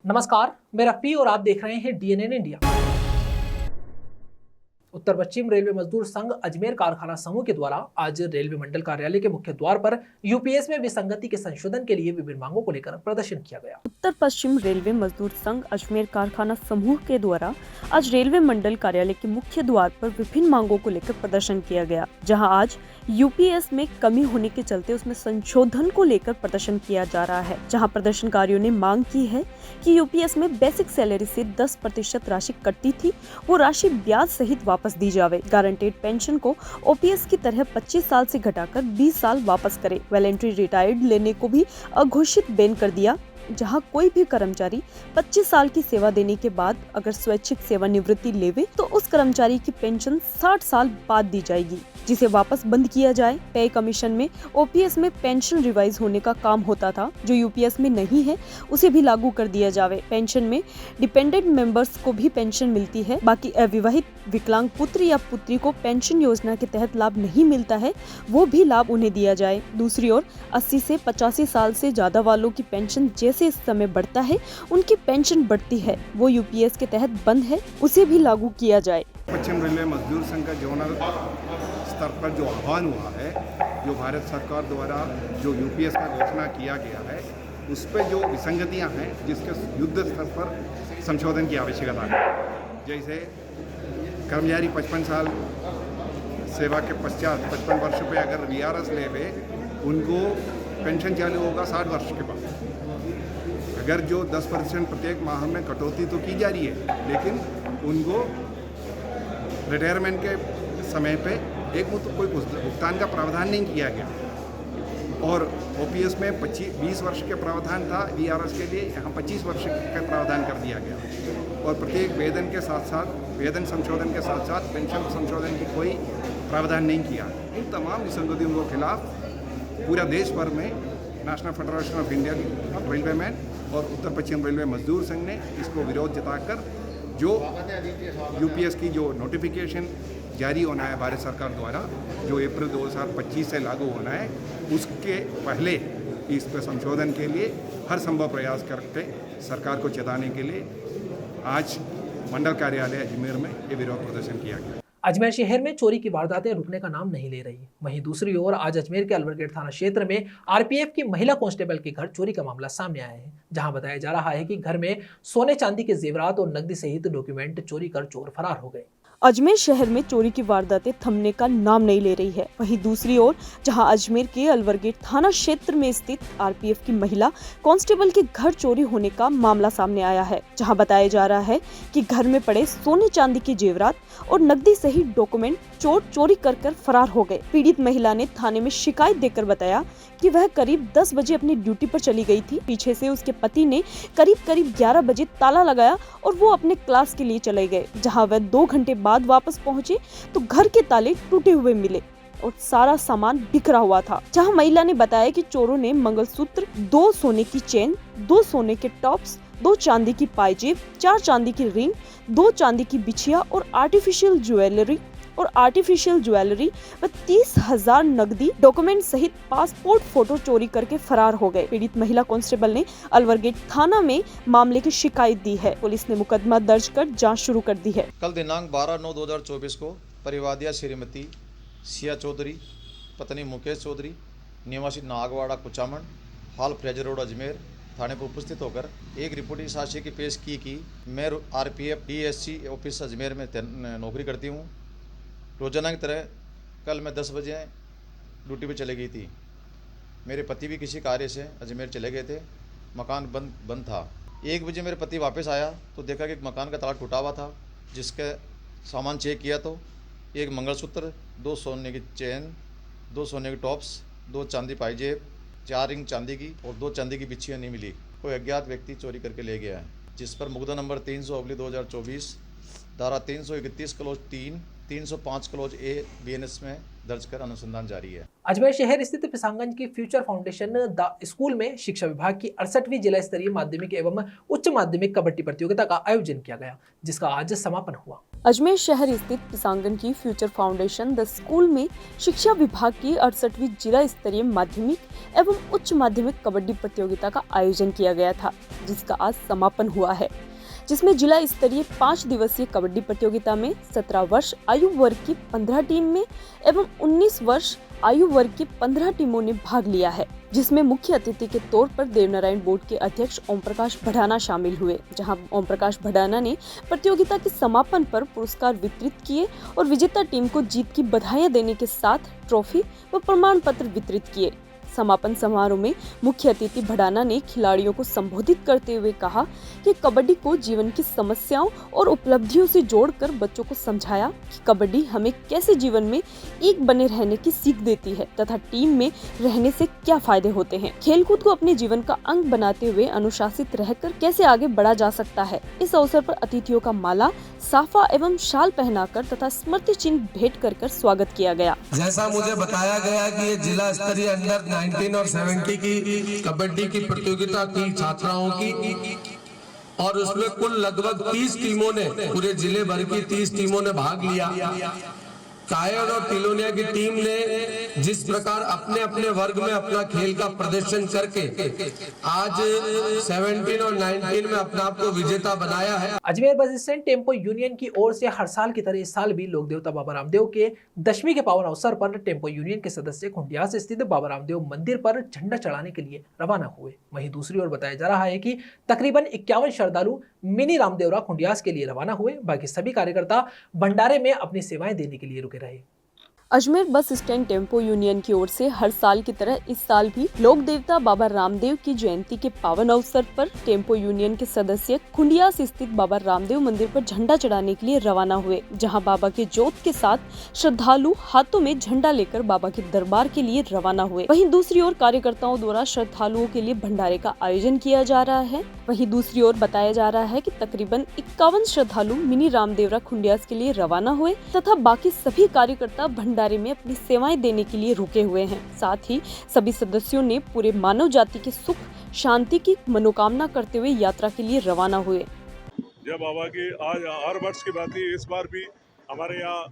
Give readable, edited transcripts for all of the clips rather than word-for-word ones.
नमस्कार, मैं रफ़ी और आप देख रहे हैं DNN इंडिया। उत्तर पश्चिम रेलवे मजदूर संघ अजमेर कारखाना समूह के द्वारा आज रेलवे मंडल कार्यालय के मुख्य द्वार पर यूपीएस में विसंगति के संशोधन के लिए विभिन्न मांगों को लेकर प्रदर्शन किया गया। उत्तर पश्चिम रेलवे मजदूर संघ अजमेर कारखाना समूह के द्वारा आज रेलवे मंडल कार्यालय के मुख्य द्वार पर विभिन्न मांगों को लेकर प्रदर्शन किया गया, जहां आज यूपीएस में कमी होने के चलते उसमें संशोधन को लेकर प्रदर्शन किया जा रहा है। जहां प्रदर्शनकारियों ने मांग की है कि यूपीएस में बेसिक सैलरी से 10% राशि कटती थी, वो राशि ब्याज सहित वापस दी जावे। गारंटेड पेंशन को ओपीएस की तरह 25 साल से घटाकर 20 साल वापस करे। वॉलंटरी रिटायर्ड लेने को भी अघोषित बैन कर दिया, जहां कोई भी कर्मचारी 25 साल की सेवा देने के बाद अगर स्वैच्छिक सेवानिवृत्ति लेवे तो उस कर्मचारी की पेंशन 60 साल बाद दी जाएगी, जिसे वापस बंद किया जाए। पे कमीशन में ओपीएस में पेंशन रिवाइज होने का काम होता था, जो यूपीएस में नहीं है उसे भी लागू कर दिया जावे। पेंशन में डिपेंडेंट मेंबर्स को भी पेंशन मिलती है, बाकी अविवाहित विकलांग पुत्र या पुत्री को पेंशन योजना के तहत लाभ नहीं मिलता है, वो भी लाभ उन्हें दिया जाए। दूसरी ओर 80 से 85 साल से ज्यादा वालों की पेंशन जैसे इस समय बढ़ता है उनकी पेंशन बढ़ती है, वो यूपीएस के तहत बंद है, उसे भी लागू किया जाए। पश्चिम रेलवे मजदूर संघ का जोनल स्तर पर जो आह्वान हुआ है, जो भारत सरकार द्वारा जो यूपीएस का घोषणा किया गया है, उस पर जो विसंगतियां हैं जिसके युद्ध स्तर पर संशोधन की आवश्यकता है। जैसे कर्मचारी 55 साल सेवा के पश्चात 55 वर्ष पे अगर वीआरएस लेवे, उनको पेंशन चालू होगा 60 वर्ष के बाद। अगर जो 10% प्रत्येक माह में कटौती तो की जा रही है, लेकिन उनको रिटायरमेंट के समय पे एक कोई भुगतान का प्रावधान नहीं किया गया। और ओपीएस में 20 वर्ष के प्रावधान था, वीआरएस के लिए यहाँ 25 वर्ष का प्रावधान कर दिया गया। और प्रत्येक वेतन के साथ साथ वेतन संशोधन के साथ साथ पेंशन संशोधन की कोई प्रावधान नहीं किया। इन तमाम विसंगतियों के खिलाफ पूरा देश भर में national federation of Indian railwaymen और उत्तर पश्चिम रेलवे मजदूर संघ ने इसको विरोध जताकर जो यूपीएस की जो नोटिफिकेशन जारी होना है भारत सरकार द्वारा, जो अप्रैल 2025 से लागू होना है, उसके पहले इस पर संशोधन के लिए हर संभव प्रयास करते सरकार को चेताने के लिए आज मंडल कार्यालय अजमेर में ये विरोध प्रदर्शन किया गया। अजमेर शहर में चोरी की वारदातें रुकने का नाम नहीं ले रही। वहीं दूसरी ओर आज अजमेर के अलवर थाना क्षेत्र में आरपीएफ की महिला कांस्टेबल के घर चोरी का मामला सामने आया है, जहां बताया जा रहा है कि घर में सोने चांदी के जेवरात और नकदी सहित डॉक्यूमेंट चोरी कर चोर फरार हो गए। अजमेर शहर में चोरी की वारदातें थमने का नाम नहीं ले रही है। वहीं दूसरी ओर जहां अजमेर के अलवरगेट थाना क्षेत्र में स्थित आरपीएफ की महिला कांस्टेबल के घर चोरी होने का मामला सामने आया है, जहां बताया जा रहा है कि घर में पड़े सोने चांदी के जेवरात और नकदी सहित डॉक्यूमेंट चोर चोरी कर फरार हो गए। पीड़ित महिला ने थाने में शिकायत देकर बताया कि वह करीब 10 बजे अपनी ड्यूटी पर चली गई थी। पीछे से उसके पति ने करीब 11 बजे ताला लगाया और वो अपने क्लास के लिए चले गए। जहां वह 2 घंटे बाद वापस पहुंचे तो घर के ताले टूटे हुए मिले और सारा सामान बिखरा हुआ था। जहां महिला ने बताया कि चोरों ने मंगलसूत्र, 2 सोने की चेन, 2 सोने के टॉप्स, 2 चांदी की पायजेब, 4 चांदी की रिंग, 2 चांदी की बिछिया और आर्टिफिशियल ज्वेलरी व 30,000 नकदी डॉक्यूमेंट सहित पासपोर्ट फोटो चोरी करके फरार हो गए। पीड़ित महिला कांस्टेबल ने अलवरगेट थाना में मामले की शिकायत दी है। पुलिस ने मुकदमा दर्ज कर जांच शुरू कर दी है। कल दिनांक 12/9/2024 को परिवादिया श्रीमती सिया चौधरी, पत्नी मुकेश चौधरी, निवासी नागवाड़ा कुचामन, हाल फ्रेजर रोड अजमेर, थाने पर उपस्थित होकर एक रिपोर्टिंग साक्ष्य की पेश की कि मैं आरपीएफ डीएससी ऑफिस अजमेर में नौकरी करती हूँ। रोजाना की तरह कल मैं 10 बजे ड्यूटी पे चले गई थी। मेरे पति भी किसी कार्य से अजमेर चले गए थे। मकान बंद था। 1 बजे मेरे पति वापस आया तो देखा कि मकान का ताला टूटा हुआ था, जिसके सामान चेक किया तो एक मंगलसूत्र, 2 सोने की चेन, 2 सोने की टॉप्स, 2 चांदी पायजेब, 4 रिंग चांदी की और 2 चांदी की बिछियाँ नहीं मिली। कोई अज्ञात व्यक्ति चोरी करके ले गया है, जिस पर मुकदमा नंबर 300/2024 धारा 331 क्लोज 3, 305 क्लोज ए बीएनएस में दर्ज कर अनुसंधान जारी है। अजमेर शहर स्थित पिसांगंज की फ्यूचर फाउंडेशन द स्कूल में शिक्षा विभाग की 68वीं जिला स्तरीय माध्यमिक एवं उच्च माध्यमिक कबड्डी प्रतियोगिता का आयोजन किया गया, जिसका आज समापन हुआ। अजमेर शहर स्थित पिसांगन की फ्यूचर फाउंडेशन द स्कूल में शिक्षा विभाग की 68वीं जिला स्तरीय माध्यमिक एवं उच्च माध्यमिक कबड्डी प्रतियोगिता का आयोजन किया गया था, जिसका आज समापन हुआ है, जिसमें जिला स्तरीय 5 दिवसीय कबड्डी प्रतियोगिता में 17 वर्ष आयु वर्ग की 15 टीम में एवं 19 वर्ष आयु वर्ग की 15 टीमों ने भाग लिया है, जिसमें मुख्य अतिथि के तौर पर देवनारायण बोर्ड के अध्यक्ष ओम प्रकाश भड़ाना शामिल हुए, जहां ओम प्रकाश भड़ाना ने प्रतियोगिता के समापन पर पुरस्कार वितरित किए और विजेता टीम को जीत की बधाइयां देने के साथ ट्रॉफी व प्रमाण पत्र वितरित किए। समापन समारोह में मुख्य अतिथि भड़ाना ने खिलाड़ियों को संबोधित करते हुए कहा कि कबड्डी को जीवन की समस्याओं और उपलब्धियों से जोड़कर बच्चों को समझाया कि कबड्डी हमें कैसे जीवन में एक बने रहने की सीख देती है तथा टीम में रहने से क्या फायदे होते हैं। खेलकूद को अपने जीवन का अंग बनाते हुए अनुशासित रहकर कैसे आगे बढ़ा जा सकता है। इस अवसर पर अतिथियों का माला, साफा एवं शाल पहनाकर तथा स्मृति चिन्ह भेंट कर स्वागत किया गया। जैसा मुझे बताया गया कि ये जिला स्तरीय अंडर 19 और 70 की कबड्डी की प्रतियोगिता थी छात्राओं की, और उसमें कुल लगभग 30 टीमों ने, पूरे जिले भर की 30 टीमों ने भाग लिया। कायड़ और तिलोनिया की टीम ने जिस प्रकार अपने अपने वर्ग में अपना खेल का प्रदर्शन करके आज 17 और 19 में अपने आप को विजेता बनाया है। Ajmer bus stand tempo union की ओर से हर साल की तरह इस साल भी लोक देवता बाबा रामदेव के 10वीं के पावन अवसर पर टेम्पो यूनियन के सदस्य खुंडियास स्थित बाबा रामदेव मंदिर पर झंडा चढ़ाने के लिए रवाना हुए। वहीं दूसरी ओर बताया जा रहा है कि तकरीबन 51 श्रद्धालु मिनी रामदेवरा खुंडियास के लिए रवाना हुए। बाकी सभी कार्यकर्ता भंडारे में अपनी सेवाएं देने के लिए रुके रहे। Ajmer bus stand tempo union की ओर से हर साल की तरह इस साल भी लोक देवता बाबा रामदेव की जयंती के पावन अवसर पर टेम्पो यूनियन के सदस्य खुंडियास स्थित बाबा रामदेव मंदिर पर झंडा चढ़ाने के लिए रवाना हुए, जहां बाबा के जोत के साथ श्रद्धालु हाथों में झंडा लेकर बाबा के दरबार के लिए रवाना हुए। वहीं दूसरी ओर कार्यकर्ताओं द्वारा श्रद्धालुओं के लिए भंडारे का आयोजन किया जा रहा है। वहीं दूसरी ओर बताया जा रहा है कि तकरीबन 51 श्रद्धालु मिनी रामदेवरा खुंडियास के लिए रवाना हुए तथा बाकी सभी कार्यकर्ता भंडारे में अपनी सेवाएं देने के लिए रुके हुए हैं। साथ ही सभी सदस्यों ने पूरे मानव जाति के सुख शांति की मनोकामना करते हुए यात्रा के लिए रवाना हुए। जब बाबा की आज हर वर्ष की बात है, इस बार भी हमारे यहाँ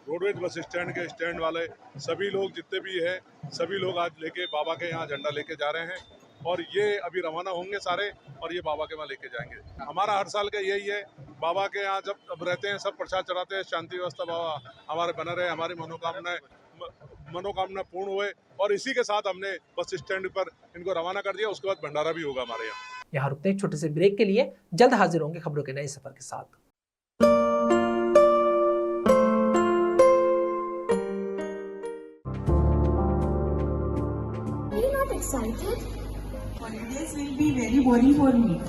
रोडवेज बस स्टैंड के स्टैंड वाले सभी लोग जितने भी हैं, सभी लोग आज लेके बाबा के यहाँ झंडा लेके जा रहे हैं और ये अभी रवाना होंगे सारे और ये बाबा के वहाँ लेके जाएंगे। हमारा हर साल का यही है, बाबा के यहाँ जब अब रहते हैं, सब प्रसाद चढ़ाते हैं, शांति व्यवस्था बाबा हमारे बना रहे, हमारी मनोकामना पूर्ण हुए और इसी के साथ हमने बस स्टैंड पर इनको रवाना कर दिया। उसके बाद भंडारा भी होगा हमारे यहाँ। रुकते हैं छोटे से ब्रेक के लिए, जल्द हाजिर होंगे खबरों के नए सफर के साथ। Excited? Holidays will be very boring for me.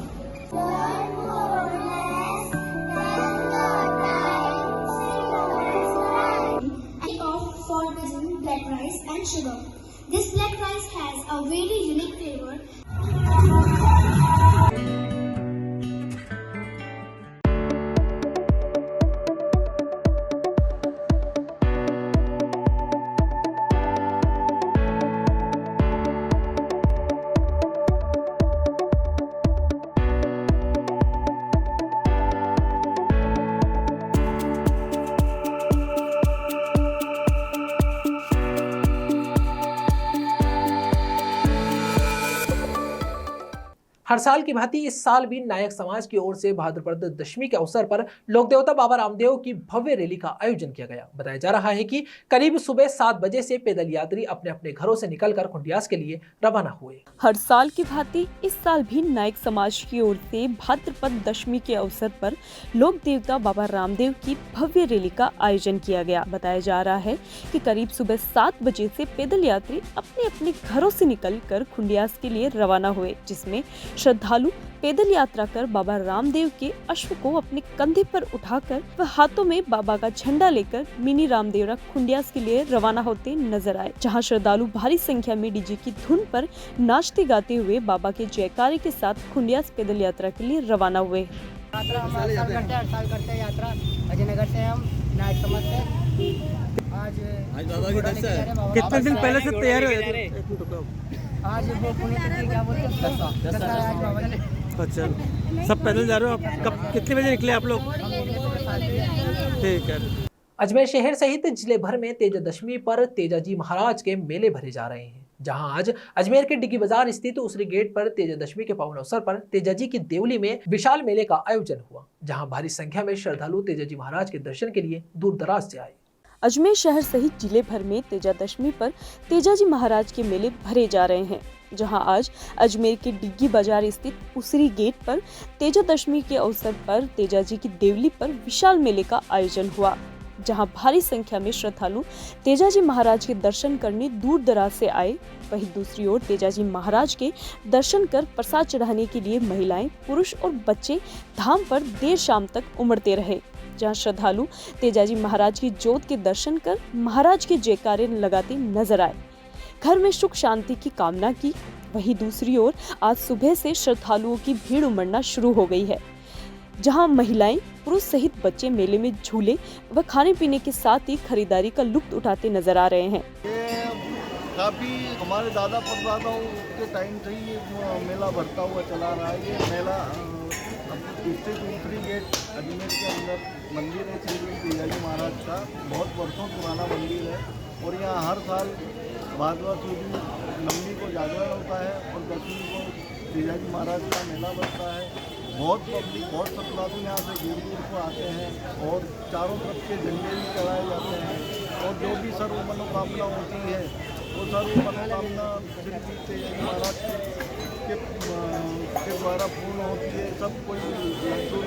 I opt for using black rice and sugar. This black rice has a very unique flavor. हर साल की भांति इस साल भी नायक समाज की ओर से भाद्रपद दशमी के अवसर पर लोक देवता बाबा रामदेव की भव्य रैली का आयोजन किया गया। बताया जा रहा है कि करीब सुबह 7 बजे से पैदल यात्री अपने अपने घरों से निकलकर खुंडियास के लिए रवाना हुए। हर साल की भांति इस साल भी नायक समाज की ओर से भाद्रपद दशमी के अवसर पर लोक देवता बाबा रामदेव की भव्य रैली का आयोजन किया गया। बताया जा रहा है कि करीब सुबह 7 बजे से पैदल यात्री अपने अपने घरों से निकलकर खुंडियास के लिए रवाना हुए, जिसमें श्रद्धालु पैदल यात्रा कर बाबा रामदेव के अश्व को अपने कंधे पर उठाकर व हाथों में बाबा का झंडा लेकर मिनी रामदेवरा खुंडियास के लिए रवाना होते नजर आए, जहां श्रद्धालु भारी संख्या में डीजे की धुन पर नाचते गाते हुए बाबा के जयकारे के साथ खुंडियास पैदल यात्रा के लिए रवाना हुए। यात्रा हम हर साल करते हैं यात्रा अजयनगर से, हम नायक समाज से आज बाबा के दर्शन कितने दिन पहले से तैयार हुए? आज वो पुण्यतिथि क्या बोलते हैं, अच्छा, सब पैदल जा रहे हो आप? कब कितने बजे निकले आप लोग? ठीक है। अजमेर शहर सहित जिले भर में तेजादशमी पर तेजाजी महाराज के मेले भरे जा रहे हैं। जहां आज अजमेर के डिग्गी बाजार स्थित उसरी गेट पर तेजादशमी के पावन अवसर पर तेजाजी की देवली में विशाल मेले का आयोजन हुआ, जहां भारी संख्या में श्रद्धालु तेजाजी महाराज के दर्शन के लिए दूर दराज से आए। अजमेर शहर सहित जिले भर में तेजादशमी पर तेजाजी महाराज के मेले भरे जा रहे हैं। जहां आज अजमेर के डिग्गी बाजार स्थित उसरी गेट पर तेजादशमी के अवसर पर तेजाजी की देवली पर विशाल मेले का आयोजन हुआ, जहां भारी संख्या में श्रद्धालु तेजाजी महाराज के दर्शन करने दूर दराज से आए। वहीं दूसरी ओर तेजाजी महाराज के दर्शन कर प्रसाद चढ़ाने के लिए महिलाएं, पुरुष और बच्चे धाम पर देर शाम तक उमड़ते रहे, जहां श्रद्धालु तेजाजी महाराज की जोत के दर्शन कर महाराज के जयकारे लगाते नजर आए, घर में सुख शांति की कामना की। वहीं दूसरी ओर आज सुबह से श्रद्धालुओं की भीड़ उमड़ना शुरू हो गई है, जहां महिलाएं, पुरुष सहित बच्चे मेले में झूले व खाने पीने के साथ ही खरीदारी का लुत्फ उठाते नजर आ रहे हैं। काफ़ी हमारे दादा परदादाओं के टाइम से ही ये मेला भरता हुआ चला रहा है। ये मेला स्थित उसरी गेट अजमेर के अंदर मंदिर है श्री तेजाजी महाराज का, बहुत वर्षों पुराना मंदिर है और यहाँ हर साल भादवा सूदी नवमी को जागरण होता है और दसवीं को तेजाजी महाराज का मेला बनता है। बहुत पब्लिक, बहुत श्रद्धालु यहाँ से दूर दूर को आते हैं और चारों तरफ के झंडे भी चढ़ाए जाते हैं और जो भी सर्व मनोकामना होती है वो सर्व मनोकामना श्री तेजाजी महाराज के द्वारा पूर्ण होती है। सब कोई लड्डू, कोई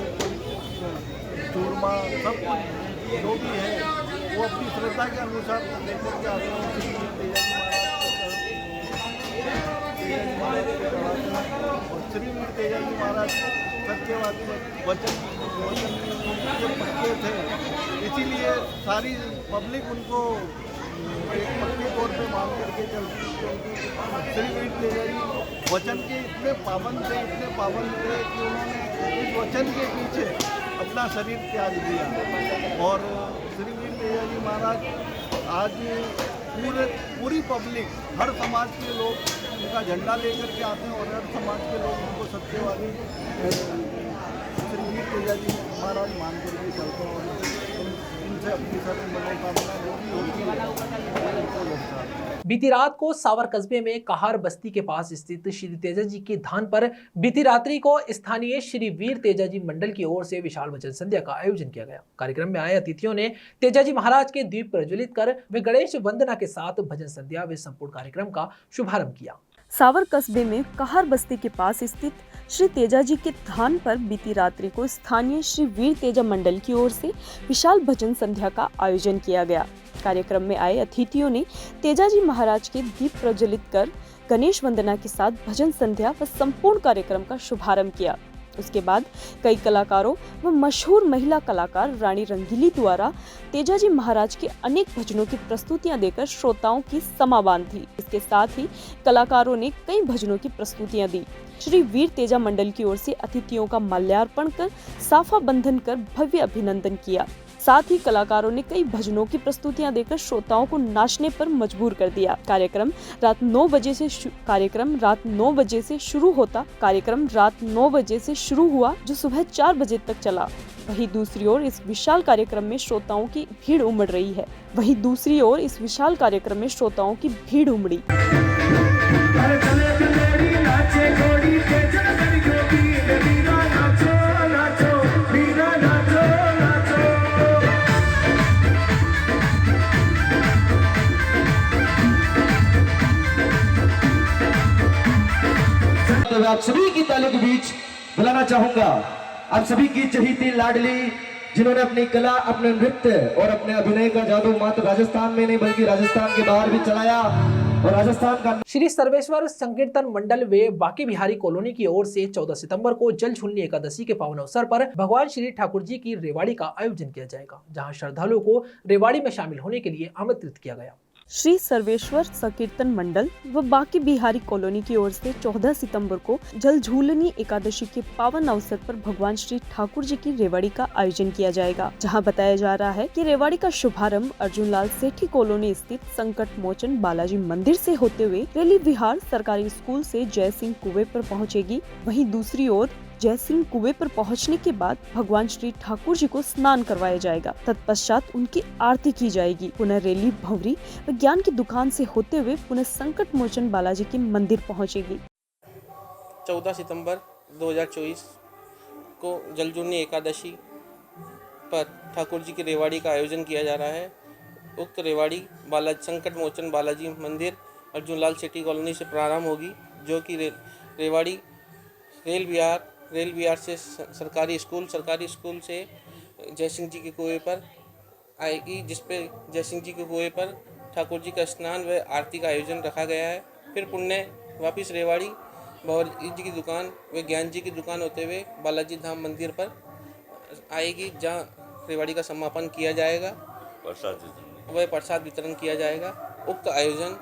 चूरमा, सब कुछ जो भी है वो अपनी श्रद्धा के अनुसार लेकर के आते हैं। श्री तेजाजी महाराज को चढ़ाते हैं और श्री तेजाजी महाराज सत्यवादी वचन के पक्के थे, इसीलिए सारी पब्लिक उनको एक पक्के तौर पे मान करके चलती है। श्री तेजाजी वचन के इतने पाबंद थे कि उन्होंने इस वचन के पीछे अपना शरीर त्याग दिया और श्री तेजाजी महाराज आज पूरी पब्लिक, हर समाज के लोग उनका झंडा लेकर के आते हैं और हर समाज के लोग उनको सत्यवादी श्री तेजाजी महाराज मान करके चलते हैं और इनसे अपनी सारी मनोकामना जो भी होती है उनको लगता है। बीती रात को सावर कस्बे में कहार बस्ती के पास स्थित श्री तेजाजी की धान पर बीती रात्रि को स्थानीय श्री वीर तेजाजी मंडल की ओर से विशाल भजन संध्या का आयोजन किया गया। कार्यक्रम में आए अतिथियों ने तेजाजी महाराज के दीप प्रज्वलित कर वे गणेश वंदना के साथ भजन संध्या व संपूर्ण कार्यक्रम का शुभारंभ किया। सावर कस्बे में कहार बस्ती के पास स्थित श्री तेजाजी के धान पर बीती रात्रि को स्थानीय श्री वीर तेजा मंडल की ओर से विशाल भजन संध्या का आयोजन किया गया। कार्यक्रम में आए अतिथियों ने तेजाजी महाराज के दीप प्रज्वलित कर गणेश वंदना के साथ भजन संध्या व संपूर्ण कार्यक्रम का शुभारंभ किया। उसके बाद कई कलाकारों व मशहूर महिला कलाकार रानी रंगीली द्वारा तेजाजी महाराज के अनेक भजनों की प्रस्तुतियां देकर श्रोताओं की समा बांधी। इसके साथ ही कलाकारों ने कई भजनों की प्रस्तुतियां दी। श्री वीर तेजा मंडल की ओर से अतिथियों का माल्यार्पण कर साफा बंधन कर भव्य अभिनंदन किया। साथ ही कलाकारों ने कई भजनों की प्रस्तुतियां देकर श्रोताओं को नाचने पर मजबूर कर दिया। कार्यक्रम रात 9 बजे से शुरू हुआ जो सुबह 4 बजे तक चला। वहीं दूसरी ओर इस विशाल कार्यक्रम में श्रोताओं की भीड़ उमड़ी। आप सभी की ताली के बीच बुलाना चाहूंगा आप सभी की चहेती लाडली, जिन्होंने अपनी कला, अपने नृत्य और अपने अभिनय का जादू मात्र राजस्थान में नहीं बल्कि राजस्थान के बाहर भी चलाया और राजस्थान का श्री सर्वेश्वर संकीर्तन मंडल वे बाकी बिहारी कॉलोनी की ओर से 14 सितंबर को जल झूलनी एकादशी के पावन अवसर पर भगवान श्री ठाकुर जी की रेवाड़ी का आयोजन किया जाएगा, जहां श्रद्धालुओं को रेवाड़ी में शामिल होने के लिए आमंत्रित किया गया। श्री सर्वेश्वर संकीर्तन मंडल व बाकी बिहारी कॉलोनी की ओर से 14 सितंबर को जल झूलनी एकादशी के पावन अवसर पर भगवान श्री ठाकुर जी की रेवाड़ी का आयोजन किया जाएगा, जहां बताया जा रहा है कि रेवाड़ी का शुभारंभ अर्जुन लाल सेठी कॉलोनी स्थित संकट मोचन बालाजी मंदिर से होते हुए रेली विहार सरकारी स्कूल से जय सिंह कुएं पर पहुंचेगी। वहीं दूसरी ओर जय सिंह कुएं पर पहुंचने के बाद भगवान श्री ठाकुर जी को स्नान करवाया जाएगा। तत्पश्चात उनकी आरती की जाएगी। पुनः रैली भंवरी व ज्ञान की दुकान से होते हुए पुनः संकट मोचन बालाजी के मंदिर पहुंचेगी। 14 सितंबर 2024 को जलजूनी एकादशी पर ठाकुर जी की रेवाड़ी का आयोजन किया जा रहा है। उक्त रेवाड़ी संकट मोचन बालाजी मंदिर अर्जुन लाल सिटी कॉलोनी से प्रारंभ होगी, जो कि रेवाड़ी रेल विहार से सरकारी स्कूल से जय सिंह जी के कुएं पर आएगी, जिसपे जय सिंह जी के कुएं पर ठाकुर जी का स्नान व आरती का आयोजन रखा गया है। फिर पुण्य वापिस रेवाड़ी भंवरी जी की दुकान व ज्ञान जी की दुकान होते हुए बालाजी धाम मंदिर पर आएगी, जहाँ रेवाड़ी का समापन किया जाएगा, प्रसाद वितरण किया जाएगा। उक्त आयोजन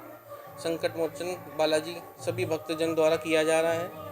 संकट मोचन बालाजी सभी भक्तजन द्वारा किया जा रहा है।